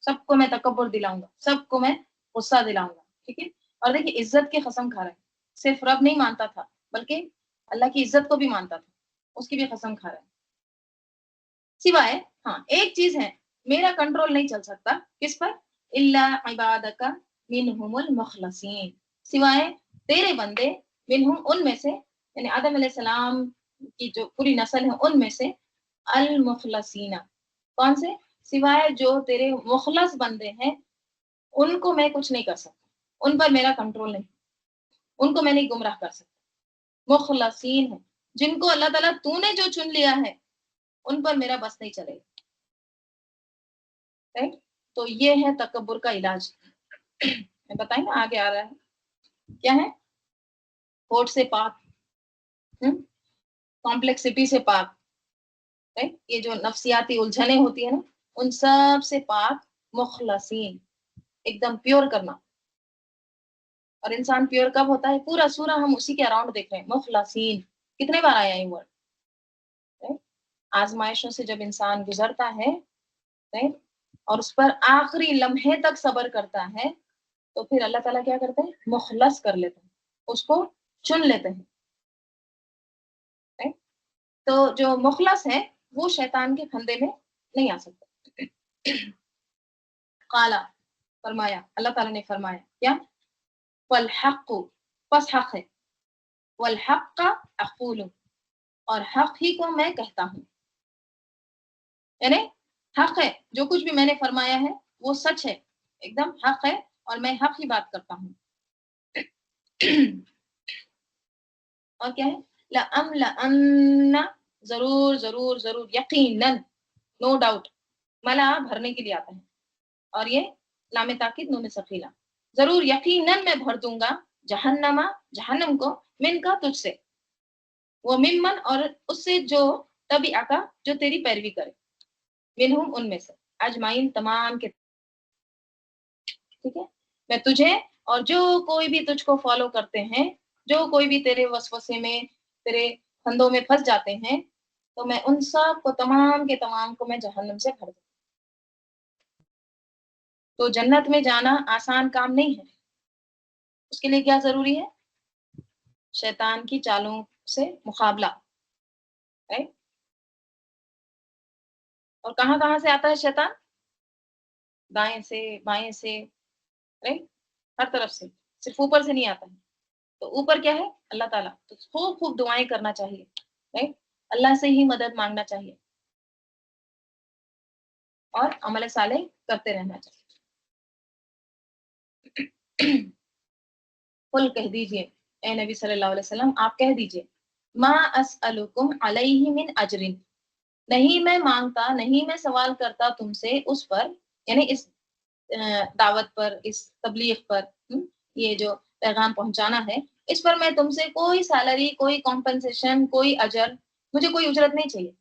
[SPEAKER 1] سب کو میں تکبر دلاؤں گا، سب کو میں غصہ دلاؤں گا، ٹھیک ہے. اور دیکھیے عزت کی قسم کھا رہا ہے، صرف رب نہیں مانتا تھا بلکہ اللہ کی عزت کو بھی مانتا تھا، اس کی بھی قسم کھا رہا ہے. سوائے ہاں ایک چیز ہے، میرا کنٹرول نہیں چل سکتا کس پر، الا عبادک منہم المخلصین، سوائے تیرے بندے، منہم ان میں سے، یعنی آدم علیہ السلام کی جو پوری نسل ہے ان میں سے، المخلصین، کون سے، سوائے جو تیرے مخلص بندے ہیں، ان کو میں کچھ نہیں کر سکتا، ان پر میرا کنٹرول نہیں، ان کو میں نہیں گمراہ کر سکتا. مخلصین ہے جن کو اللہ تعالیٰ تو نے جو چن لیا ہے، ان پر میرا بس نہیں چلے گا. right؟ تو یہ ہے تکبر کا علاج. بتائیں نا آگے آ رہا ہے کیا ہے، ہوٹ سے پاک، کمپلیکسٹی سے پاک، یہ جو نفسیاتی الجھنیں ہوتی ہیں نا ان سب سے پاک، مخلصین، ایک دم پیور کرنا. اور انسان پیور کب ہوتا ہے، پورا سورہ ہم اسی کے اراؤنڈ دیکھ رہے ہیں، مخلصین کتنے بار آیا یہ ورڈ. آزمائشوں سے جب انسان گزرتا ہے اور اس پر آخری لمحے تک صبر کرتا ہے تو پھر اللہ تعالیٰ کیا کرتے ہیں، مخلص کر لیتے ہیں، اس کو چن لیتے ہیں. تو جو مخلص ہے وہ شیطان کے پھندے میں نہیں آ سکتا. قالا، فرمایا، اللہ تعالیٰ نے فرمایا کیا، والحق، پس حق ہے، والحق اقول، اور حق ہی کو میں کہتا ہوں، یعنی حق ہے، جو کچھ بھی میں نے فرمایا ہے وہ سچ ہے، ایک دم حق ہے، اور میں حق ہی بات کرتا ہوں. اور کیا ہے، لَأَمْلَأَنَّ، ضرور ضرور ضرور، یقیناً، نو ڈاؤٹ، ملا بھرنے کے لیے آتا ہے، اور یہ لام تاکید نون ثقیلہ، ضرور یقیناً میں بھر دوں گا، جہنم، جہنم کو، من کا، تجھ سے، وہ ممن، اور اس سے جو تبعہ کا، جو تیری پیروی کرے، منہم ان میں سے، اجمعین تمام کے، ٹھیک ہے. میں تجھے اور جو کوئی بھی تجھ کو فالو کرتے ہیں، جو کوئی بھی تیرے وسوسے میں، تیرے پھندوں میں پھنس جاتے ہیں، تو میں ان سب کو، تمام کے تمام کو میں جہنم سے بھر دوں. تو جنت میں جانا آسان کام نہیں ہے، اس کے لیے کیا ضروری ہے، شیطان کی چالوں سے مقابلہ. right؟ اور کہاں کہاں سے آتا ہے شیطان، دائیں سے، بائیں سے، right؟ ہر طرف سے، صرف اوپر سے نہیں آتا ہے. تو اوپر کیا ہے، اللہ تعالیٰ، تو خوب خوب دعائیں کرنا چاہیے، right؟ اللہ سے ہی مدد مانگنا چاہیے، اور عمل صالح کرتے رہنا چاہیے. قل، کہہ دیجئے، اے نبی صلی اللہ علیہ وسلم آپ کہہ دیجئے، ما اسألکم علیہ من اجر، نہیں میں مانگتا، نہیں میں سوال کرتا تم سے اس پر، یعنی اس دعوت پر، اس تبلیغ پر، یہ جو پیغام پہنچانا ہے، اس پر میں تم سے کوئی سیلری، کوئی کمپنسیشن، کوئی اجر، مجھے کوئی اجرت نہیں چاہیے.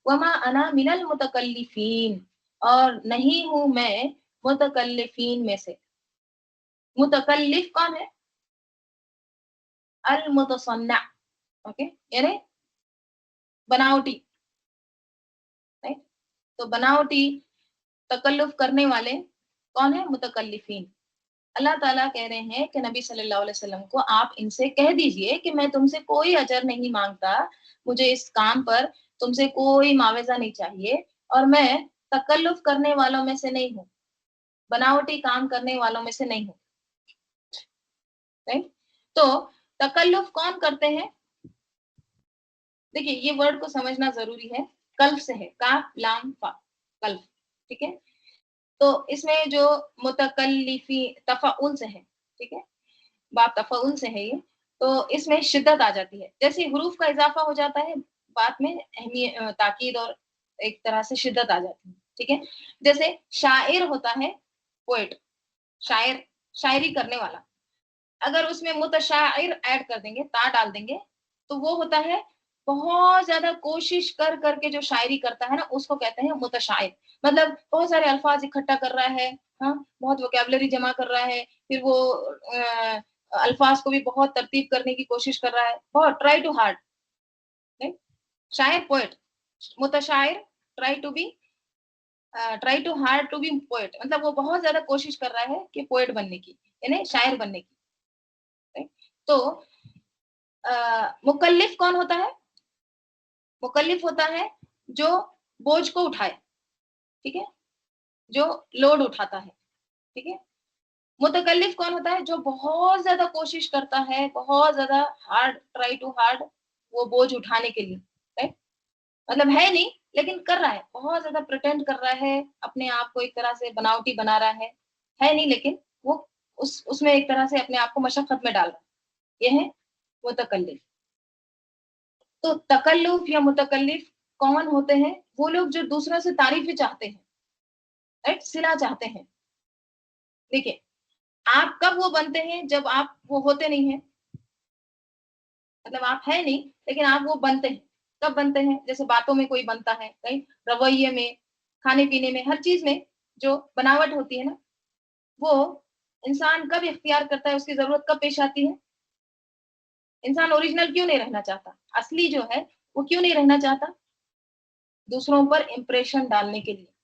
[SPEAKER 1] وما انا من المتکلفین، اور نہیں ہوں میں متکلفین میں سے. متکلف کون ہے، المتصنع، اوکے، یعنی بناوٹی، تو بناوٹی تکلف کرنے والے کون ہیں، متکلفین. اللہ تعالیٰ کہہ رہے ہیں کہ نبی صلی اللہ علیہ وسلم کو آپ ان سے کہہ دیجئے کہ میں تم سے کوئی اجر نہیں مانگتا، مجھے اس کام پر تم سے کوئی معاوضہ نہیں چاہیے، اور میں تکلف کرنے والوں میں سے نہیں ہوں، بناوٹی کام کرنے والوں میں سے نہیں ہوں. تو تکلف کون کرتے ہیں، دیکھیے یہ ورڈ کو سمجھنا ضروری ہے، کلف سے ہے، کاف لام فا، کلف، ٹھیک ہے. تو اس میں جو متکلفی تفعول سے ہے، ٹھیک ہے، باب تفعول سے ہے یہ، تو اس میں شدت آ جاتی ہے، جیسے حروف کا اضافہ ہو جاتا ہے بات میں، اہمیت، تاکید اور ایک طرح سے شدت آ جاتی ہے. ٹھیک ہے, جیسے شاعر ہوتا ہے پوئٹ, شاعر شاعری کرنے والا, اگر اس میں متشاعر ایڈ کر دیں گے, تا ڈال دیں گے, تو وہ ہوتا ہے بہت زیادہ کوشش کر کر کے جو شاعری کرتا ہے نا, اس کو کہتے ہیں متشاعر. مطلب بہت سارے الفاظ اکٹھا کر رہا ہے, ہاں, بہت ووکیبلری جمع کر رہا ہے, پھر وہ الفاظ کو بھی بہت ترتیب کرنے کی کوشش کر رہا ہے, بہت ٹرائی ٹو ہارڈ. شاعر پوئٹ, متشاعر try to hard to be poet, مطلب وہ بہت زیادہ کوشش کر رہا ہے کہ پوئٹ بننے کی, یعنی شاعر بننے کی. تو مکلف کون ہوتا ہے؟ مکلف ہوتا ہے جو بوجھ کو اٹھائے, ٹھیک ہے, جو لوڈ اٹھاتا ہے. ٹھیک ہے, متکلف کون ہوتا ہے؟ جو بہت زیادہ کوشش کرتا ہے, بہت زیادہ ہارڈ, ٹرائی ٹو ہارڈ, وہ بوجھ اٹھانے کے لیے, مطلب ہے نہیں لیکن کر رہا ہے, بہت زیادہ پریٹینڈ کر رہا ہے, اپنے آپ کو ایک طرح سے بناوٹی بنا رہا ہے نہیں لیکن وہ اس میں ایک طرح سے اپنے آپ کو مشقت میں ڈال رہا ہے. یہ ہے متکلف. تو تکلف یا متکلف کون ہوتے ہیں؟ وہ لوگ جو دوسروں سے تعریفیں چاہتے ہیں, رائٹ, صلہ چاہتے ہیں. دیکھیں, آپ کب وہ بنتے ہیں؟ جب آپ وہ ہوتے نہیں ہیں, مطلب آپ ہے نہیں لیکن آپ وہ بنتے ہیں. کب بنتے ہیں؟ جیسے باتوں میں کوئی بنتا ہے, رویے میں, کھانے پینے میں, ہر چیز میں جو بناوٹ ہوتی ہے نا, وہ انسان کب اختیار کرتا ہے, اس کی ضرورت کب پیش آتی ہے؟ انسان اوریجنل کیوں نہیں رہنا چاہتا؟ اصلی جو ہے وہ کیوں نہیں رہنا چاہتا؟ دوسروں پر امپریشن ڈالنے کے لیے.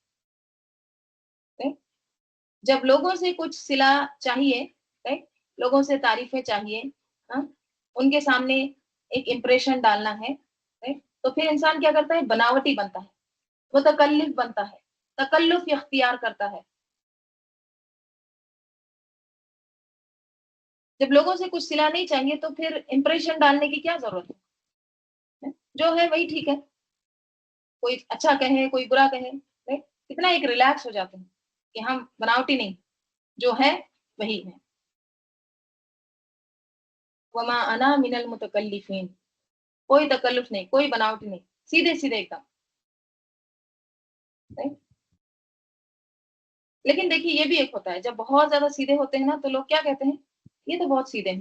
[SPEAKER 1] جب لوگوں سے کچھ صلہ چاہیے, لوگوں سے تعریفیں چاہیے, ان کے سامنے ایک امپریشن ڈالنا ہے, تو پھر انسان کیا کرتا ہے؟ بناوٹی بنتا ہے, متکلف بنتا ہے, تکلف اختیار کرتا ہے. جب لوگوں سے کچھ صلہ نہیں چاہیے تو پھر امپریشن ڈالنے کی کیا ضرورت ہے؟ جو ہے وہی ٹھیک ہے, کوئی اچھا کہے کوئی برا کہے, کتنا ایک ریلیکس ہو جاتے ہیں کہ ہم بناوٹی نہیں, جو ہے وہی ہے. وما انا من المتکلفین, کوئی تکلف نہیں, کوئی بناوٹ نہیں, سیدھے سیدھے ایک دم. لیکن دیکھیے یہ بھی ایک ہوتا ہے, جب بہت زیادہ سیدھے ہوتے ہیں نا تو لوگ کیا کہتے ہیں؟ یہ تو بہت سیدھے ہیں,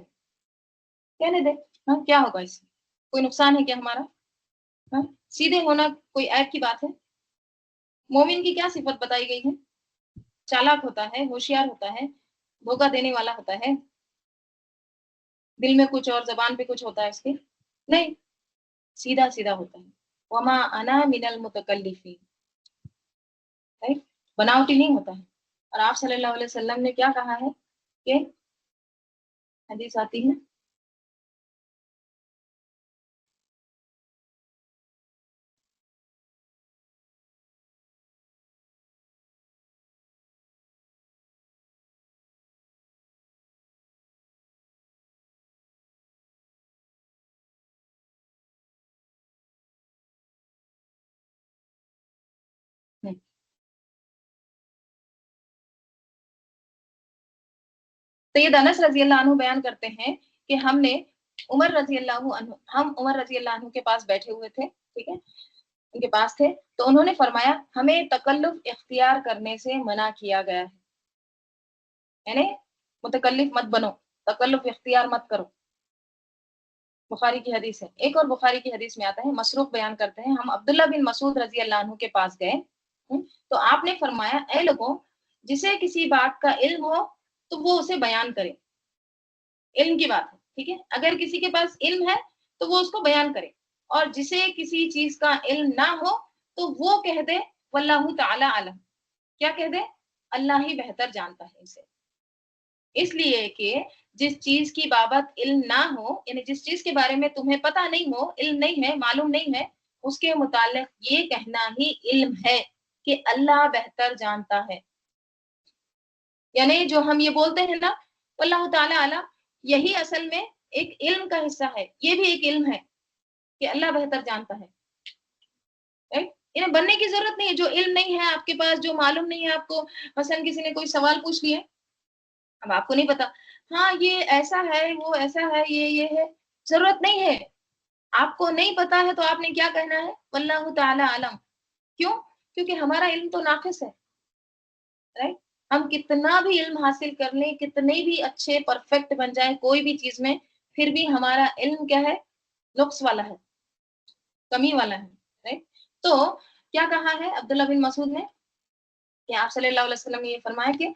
[SPEAKER 1] کہنے دے, ہاں, کیا ہوگا اس سے, کوئی نقصان ہے کیا ہمارا؟ ہاں, سیدھے ہونا کوئی عیب کی بات ہے؟ مومن کی کیا صفت بتائی گئی ہے؟ چالاک ہوتا ہے, ہوشیار ہوتا ہے, دھوکہ دینے والا ہوتا ہے, دل میں کچھ اور زبان پہ کچھ ہوتا ہے اس کے؟ نہیں, سیدھا سیدھا ہوتا ہے. وما انا من المتکلفین, بناوٹی نہیں ہوتا ہے. اور آپ صلی اللہ علیہ وسلم نے کیا کہا ہے کہ حدیث آتی ہے, سید انس رضی اللہ عنہ بیان کرتے ہیں کہ ہم عمر رضی اللہ عنہ کے پاس بیٹھے ہوئے تھے, ٹھیک ہے, ان کے پاس تھے, تو انہوں نے فرمایا ہمیں تکلف اختیار کرنے سے منع کیا گیا ہے, یعنی متکلف مت بنو, تکلف اختیار مت کرو. بخاری کی حدیث ہے. ایک اور بخاری کی حدیث میں آتا ہے, مسروق بیان کرتے ہیں, ہم عبداللہ بن مسعود رضی اللہ عنہ کے پاس گئے, تو آپ نے فرمایا اے لوگوں, جسے کسی بات کا علم ہو تو وہ اسے بیان کرے. علم کی بات ہے, ٹھیک ہے, اگر کسی کے پاس علم ہے تو وہ اس کو بیان کرے, اور جسے کسی چیز کا علم نہ ہو تو وہ کہہ دے واللہ تعالی علم, کیا کہہ دے؟ اللہ ہی بہتر جانتا ہے اسے. اس لیے کہ جس چیز کی بابت علم نہ ہو, یعنی جس چیز کے بارے میں تمہیں پتہ نہیں ہو, علم نہیں ہے, معلوم نہیں ہے, اس کے متعلق یہ کہنا ہی علم ہے کہ اللہ بہتر جانتا ہے. یعنی جو ہم یہ بولتے ہیں نا واللہ تعالی علم, یہی اصل میں ایک علم کا حصہ ہے, یہ بھی ایک علم ہے کہ اللہ بہتر جانتا ہے. انہیں بننے کی ضرورت نہیں ہے, جو علم نہیں ہے آپ کے پاس, جو معلوم نہیں ہے آپ کو, مثلا کسی نے کوئی سوال پوچھ لیا, اب آپ کو نہیں پتا, ہاں یہ ایسا ہے, وہ ایسا ہے, یہ ہے, ضرورت نہیں ہے. آپ کو نہیں پتا ہے تو آپ نے کیا کہنا ہے؟ واللہ تعالی علم, کیوں؟ کیونکہ ہمارا علم تو ناقص ہے، رائٹ؟ ہم کتنا بھی علم حاصل کر لیں، کتنے بھی اچھے پرفیکٹ بن جائیں کوئی بھی چیز میں، پھر بھی ہمارا علم کیا ہے؟ نقص والا ہے، کمی والا ہے، رائٹ؟ تو کیا کہا ہے عبداللہ بن مسعود نے کہ آپ صلی اللہ علیہ وسلم نے یہ فرمایا کہ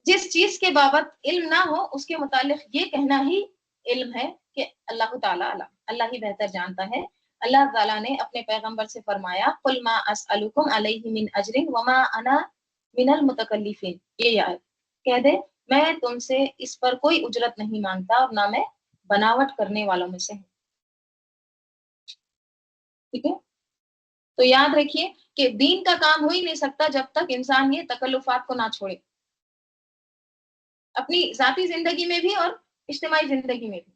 [SPEAKER 1] جس چیز کے بابت علم نہ ہو اس کے متعلق یہ کہنا ہی علم ہے کہ اللہ تعالیٰ اللہ ہی بہتر جانتا ہے۔ اللہ تعالیٰ نے اپنے پیغمبر سے فرمایا قل ما اسألکم علیہ من اجر وما انا من المتکلفین، یہ آیت کہہ دے میں تم سے اس پر کوئی اجرت نہیں مانگتا اور نہ میں بناوٹ کرنے والوں میں سے ہوں، ٹھیک ہے؟ تو یاد رکھیے کہ دین کا کام ہو ہی نہیں سکتا جب تک انسان یہ تکلفات کو نہ چھوڑے، اپنی ذاتی زندگی میں بھی اور اجتماعی زندگی میں بھی۔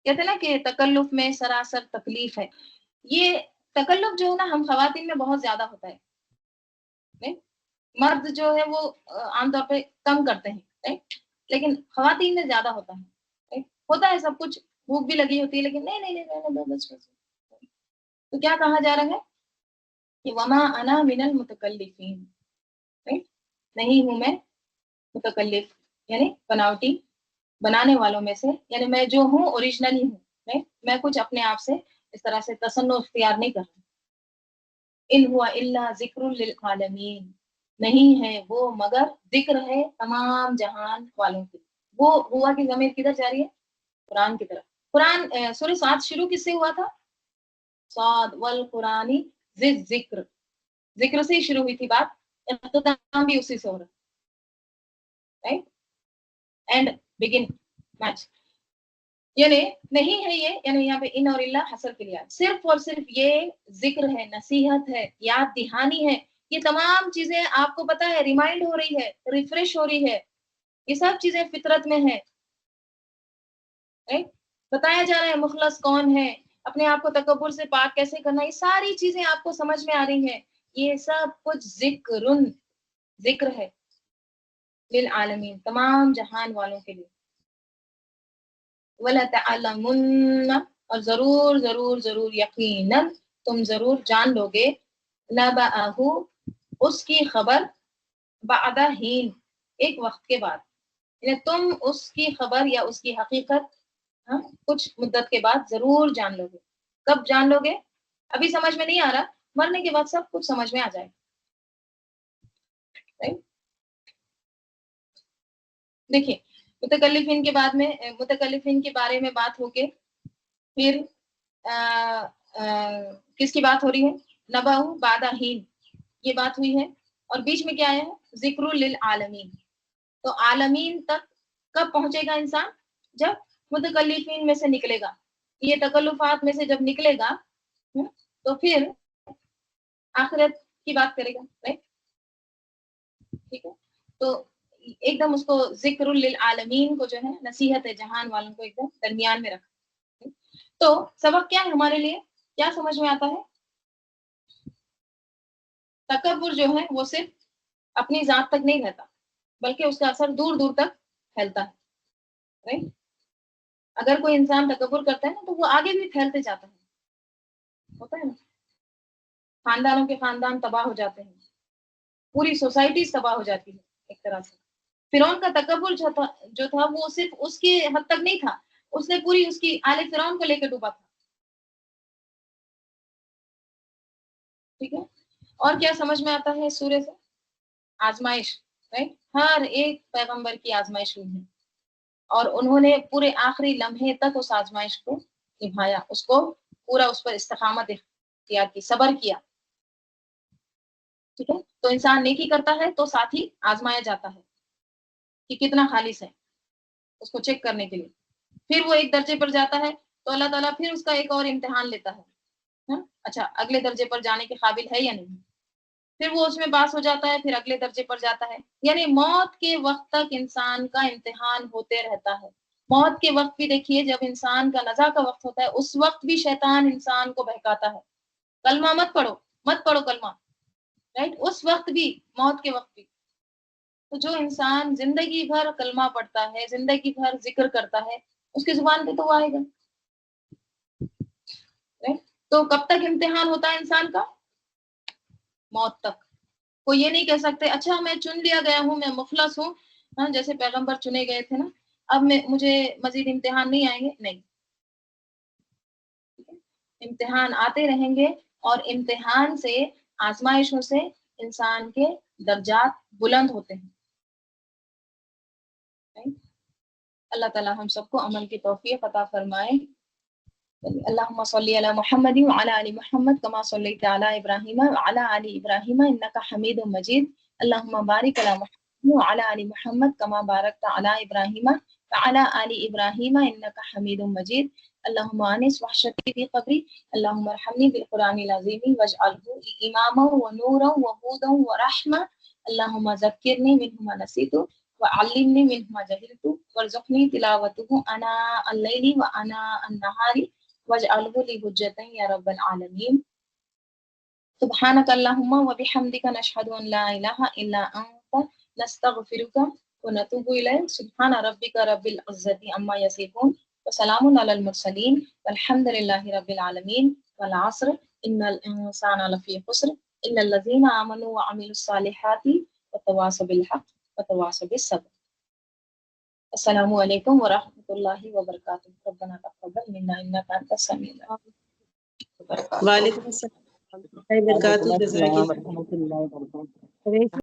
[SPEAKER 1] کہتے ہیں نا کہ تکلف میں سراسر تکلیف ہے، یہ تکلف جو ہے نا ہم خواتین میں بہت زیادہ ہوتا ہے، نہیں؟ مرد جو ہے وہ عام طور پہ کم کرتے ہیں، رائٹ؟ لیکن خواتین میں زیادہ ہوتا ہے، رائٹ؟ ہوتا ہے سب کچھ، بھوک بھی لگی ہوتی ہے لیکن نہیں نہیں نہیں رہنے دو بس بس۔ تو کیا کہا جا رہا ہے کہ وما انا من المتکلفین، رائٹ؟ نہیں ہوں میں متکلف یعنی بناوٹی، بنانے والوں میں سے، یعنی میں جو ہوں اوریجنلی ہوں، میں کچھ اپنے آپ سے اس طرح سے تصنع اختیار نہیں کر رہا۔ ان ہوا الا ذکر للعالمین، نہیں ہے وہ مگر ذکر ہے تمام جہان والوں کے۔ وہ ہوا کی ضمیر کدھر جا رہی ہے؟ قرآن کی طرف۔ قرآن سورہ 7 شروع کس سے ہوا تھا؟ صاد والقرآن ذی الذکر، ذکر سے ہی شروع ہوئی تھی بات، اختتام بھی اسی سے ہو رہا ہے، رائٹ؟ اینڈ بگن میچ، یعنی نہیں ہے یہ، یعنی یہاں پہ ان اور اللہ حسر کے لیے صرف اور صرف یہ ذکر ہے، نصیحت ہے، یاد دہانی ہے، یہ تمام چیزیں آپ کو پتا ہے ریمائنڈ ہو رہی ہے، ریفریش ہو رہی ہے، یہ سب چیزیں فطرت میں ہے، بتایا جا رہا ہے مخلص کون ہے، اپنے آپ کو تکبر سے پاک کیسے کرنا، یہ ساری چیزیں آپ کو سمجھ میں آ رہی ہیں، یہ سب کچھ ذکر ہے للعالمین، تمام جہان والوں کے لیے۔ وَلَتَعْلَمُنَّ، اور ضرور ضرور ضرور یقیناً تم ضرور جان لو گے، نَبَأَهُ، اس کی خبر، بعد حین، ایک وقت کے بعد، یعنی تم اس کی خبر یا اس کی حقیقت کچھ مدت کے بعد ضرور جان لو گے۔ کب جان لو گے؟ ابھی سمجھ میں نہیں آ رہا، مرنے کے بعد سب کچھ سمجھ میں آ جائے گا۔ دیکھیے متکلفین کے بعد میں، متکلفین کے بارے میں بات ہو کے پھر کس کی بات ہو رہی ہے؟ نبأ بعد حین، یہ بات ہوئی ہے، اور بیچ میں کیا ہے؟ ذکر للعالمین۔ تو عالمین تک کب پہنچے گا انسان؟ جب متکلفین میں سے نکلے گا، یہ تکلفات میں سے جب نکلے گا تو پھر آخرت کی بات کرے گا، رائٹ؟ ٹھیک ہے، تو ایک دم اس کو ذکر للعالمین کو جو ہے نصیحت ہے جہان والوں کو ایک دم درمیان میں رکھا۔ تو سبق کیا ہے ہمارے لیے؟ کیا سمجھ میں آتا ہے؟ تکبر جو ہے وہ صرف اپنی ذات تک نہیں رہتا بلکہ اس کا اثر دور دور تک پھیلتا ہے، رائٹ؟ اگر کوئی انسان تکبر کرتا ہے نا تو وہ آگے بھی پھیلتے جاتا ہے، ہوتا ہے نا، خاندانوں کے خاندان تباہ ہو جاتے ہیں، پوری سوسائٹی تباہ ہو جاتی ہے ایک طرح سے۔ فرعون کا تکبر جو تھا وہ صرف اس کی حد تک نہیں تھا، اس نے پوری اس کی آل فرعون کو لے کے ڈوبا تھا، ٹھیک ہے؟ اور کیا سمجھ میں آتا ہے سورہ سے؟ آزمائش، رائٹ؟ ہر ایک پیغمبر کی آزمائش ہوئی ہے اور انہوں نے پورے آخری لمحے تک اس آزمائش کو نبھایا، اس کو پورا، اس پر استقامت اختیار کی، صبر کیا، ٹھیک ہے؟ تو انسان نیکی کرتا ہے تو ساتھ ہی آزمایا جاتا ہے کہ کتنا خالص ہے، اس کو چیک کرنے کے لیے، پھر وہ ایک درجے پر جاتا ہے تو اللہ تعالیٰ پھر اس کا ایک اور امتحان لیتا ہے، اچھا اگلے درجے پر جانے کے قابل ہے یا نہیں، پھر وہ اس میں پاس ہو جاتا ہے، پھر اگلے درجے پر جاتا ہے، یعنی موت کے وقت تک انسان کا امتحان ہوتے رہتا ہے۔ موت کے وقت بھی دیکھیے جب انسان کا نزا کا وقت ہوتا ہے اس وقت بھی شیطان انسان کو بہکاتا ہے، کلمہ مت پڑھو کلمہ، رائٹ؟ اس وقت بھی، موت کے وقت بھی۔ تو جو انسان زندگی بھر کلمہ پڑھتا ہے، زندگی بھر ذکر کرتا ہے، اس کی زبان پہ تو وہ آئے گا، رائٹ؟ تو کب تک امتحان ہوتا ہے انسان کا؟ موت تک. کوئی یہ نہیں کہہ سکتے اچھا میں چن لیا گیا ہوں، میں مخلص ہوں، ہاں جیسے پیغمبر چنے گئے تھے نا، اب مجھے مزید امتحان نہیں آئیں گے. نہیں، امتحان آتے رہیں گے، اور امتحان سے، آزمائشوں سے انسان کے درجات بلند ہوتے ہیں. اللہ تعالی ہم سب کو عمل کی توفیق عطا فرمائے. اللهم صل على محمد وعلى ال محمد كما صليت على ابراهيم وعلى ال ابراهيم انك حميد مجيد. اللهم بارك على محمد وعلى ال محمد كما باركت على ابراهيم وعلى ال ابراهيم انك حميد مجيد. اللهم انس وحشتي في قبري. اللهم ارحمني بالقران العظيم واجعله اماما ونورا وهدى ورحمه. اللهم ذكرني منه ما نسيت وعلمني منه ما جهلت وارزقني تلاوته اناء الليل واناء النهار واجعله لي حجة يا رب العالمين. سبحانك اللهم وبحمدك نشهد أن لا إله إلا أنت نستغفرك ونتوب إليك. سبحان ربك رب العزة عما يصفون وسلام على المرسلين والحمد لله رب العالمين. والعصر إن الإنسان لفي خسر إلا الذين آمنوا وعملوا الصالحات وتواصوا بالحق وتواصوا بالصبر. السلام علیکم ورحمۃ اللہ وبرکاتہ. ربنا تقبل منا انک انت السمیع العلیم.
[SPEAKER 2] وعلیکم السلام.
[SPEAKER 3] وعلیکم السلام ورحمۃ اللہ وبرکاتہ.